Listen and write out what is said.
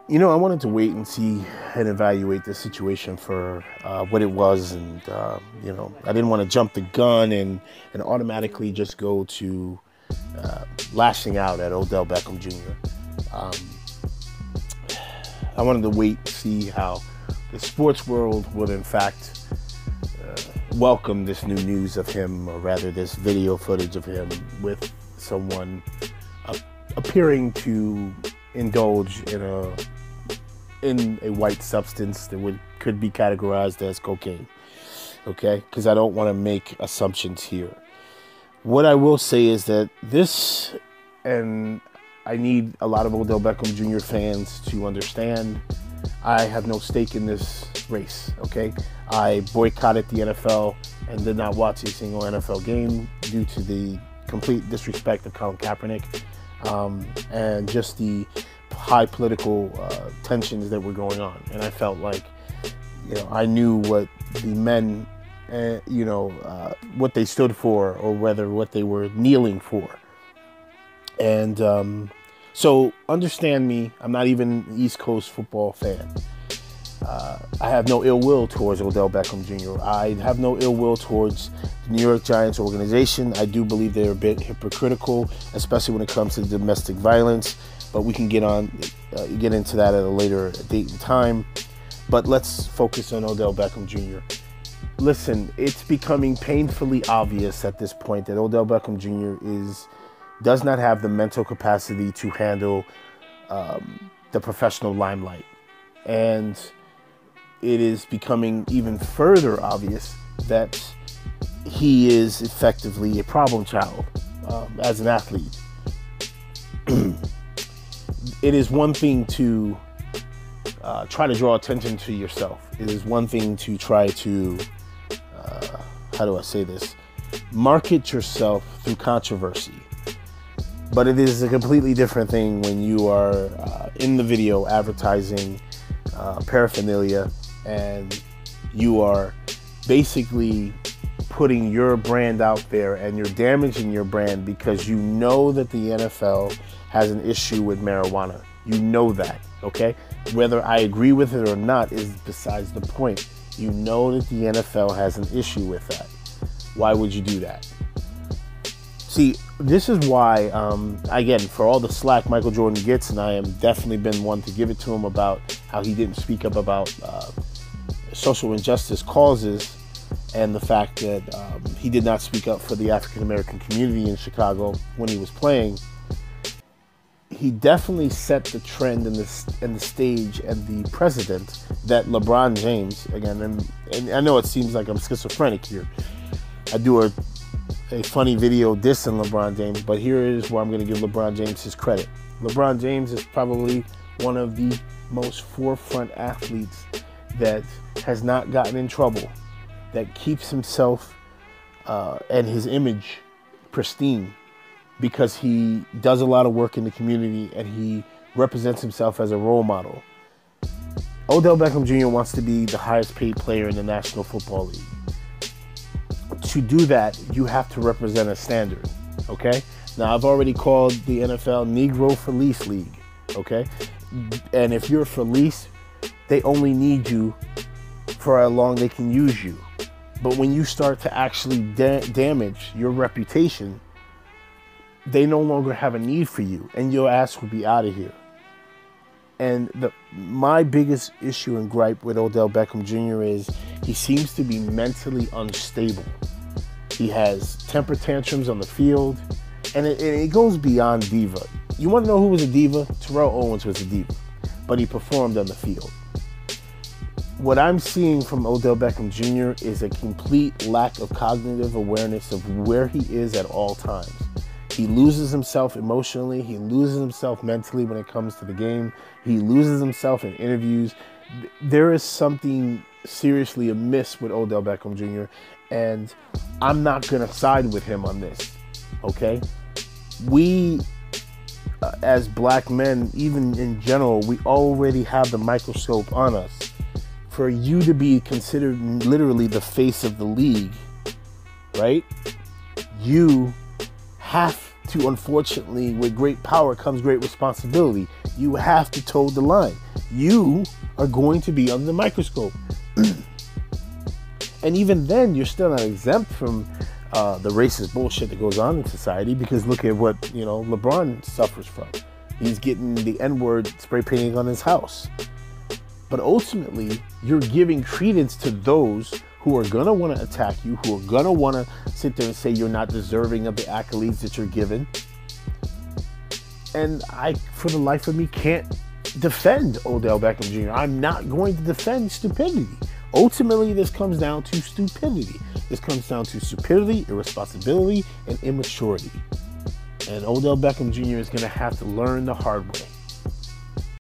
I wanted to wait and see and evaluate the situation for what it was, and I didn't want to jump the gun and automatically just go to lashing out at Odell Beckham Jr. Um, I wanted to wait and see how the sports world would, in fact, welcome this new news of him, or rather, this video footage of him with someone appearing to indulge in a white substance that could be categorized as cocaine. Okay, because I don't want to make assumptions here. What I will say is that this, and I need a lot of Odell Beckham Jr. fans to understand, I have no stake in this race, okay? I boycotted the NFL and did not watch a single NFL game due to the complete disrespect of Colin Kaepernick, and just the high political tensions that were going on. And I felt like, I knew what the men, what they stood for, or whether what they were kneeling for. And so understand me, I'm not even an East Coast football fan. I have no ill will towards Odell Beckham Jr. I have no ill will towards the New York Giants organization. I do believe they're a bit hypocritical, especially when it comes to domestic violence. But we can get into that at a later date and time. But let's focus on Odell Beckham Jr. Listen, it's becoming painfully obvious at this point that Odell Beckham Jr. does not have the mental capacity to handle the professional limelight. And it is becoming even further obvious that he is effectively a problem child as an athlete. It is one thing to try to draw attention to yourself. It is one thing to try to, how do I say this, market yourself through controversy. But it is a completely different thing when you are in the video advertising paraphernalia, and you are basically putting your brand out there, and you're damaging your brand because you know that the NFL has an issue with marijuana. You know that, okay? Whether I agree with it or not is besides the point. You know that the NFL has an issue with that. Why would you do that? See, this is why, again, for all the slack Michael Jordan gets, and I am definitely been one to give it to him about how he didn't speak up about social injustice causes, and the fact that he did not speak up for the African American community in Chicago when he was playing. He definitely set the trend and the stage and the precedent that LeBron James, again, and I know it seems like I'm schizophrenic here. I do a funny video dissing LeBron James, but here is where I'm going to give LeBron James his credit. LeBron James is probably one of the most forefront athletes that has not gotten in trouble, that keeps himself and his image pristine, because he does a lot of work in the community and he represents himself as a role model. Odell Beckham Jr. wants to be the highest paid player in the National Football League. To do that, you have to represent a standard, okay? Now, I've already called the NFL Negro Felice League, okay? And if you're Felice, they only need you for how long they can use you. But when you start to actually damage your reputation, they no longer have a need for you, and your ass will be out of here. And my biggest issue and gripe with Odell Beckham Jr. is he seems to be mentally unstable. He has temper tantrums on the field, and it goes beyond diva. You want to know who was a diva? Terrell Owens was a diva, but he performed on the field. What I'm seeing from Odell Beckham Jr. is a complete lack of cognitive awareness of where he is at all times. He loses himself emotionally. He loses himself mentally when it comes to the game. He loses himself in interviews. There is something seriously amiss with Odell Beckham Jr., and I'm not going to side with him on this, okay? We, as black men, even in general, we already have the microscope on us. For you to be considered literally the face of the league, right? You have to, unfortunately, with great power comes great responsibility. You have to toe the line. you are going to be under the microscope. And even then, you're still not exempt from the racist bullshit that goes on in society, because look at what, LeBron suffers from. He's getting the N-word spray painting on his house. But ultimately, you're giving credence to those who are going to want to attack you, who are going to want to sit there and say you're not deserving of the accolades that you're given. And I, for the life of me, can't defend Odell Beckham Jr. I'm not going to defend stupidity. Ultimately, this comes down to stupidity. This comes down to stupidity, irresponsibility, and immaturity. And Odell Beckham Jr. is going to have to learn the hard way.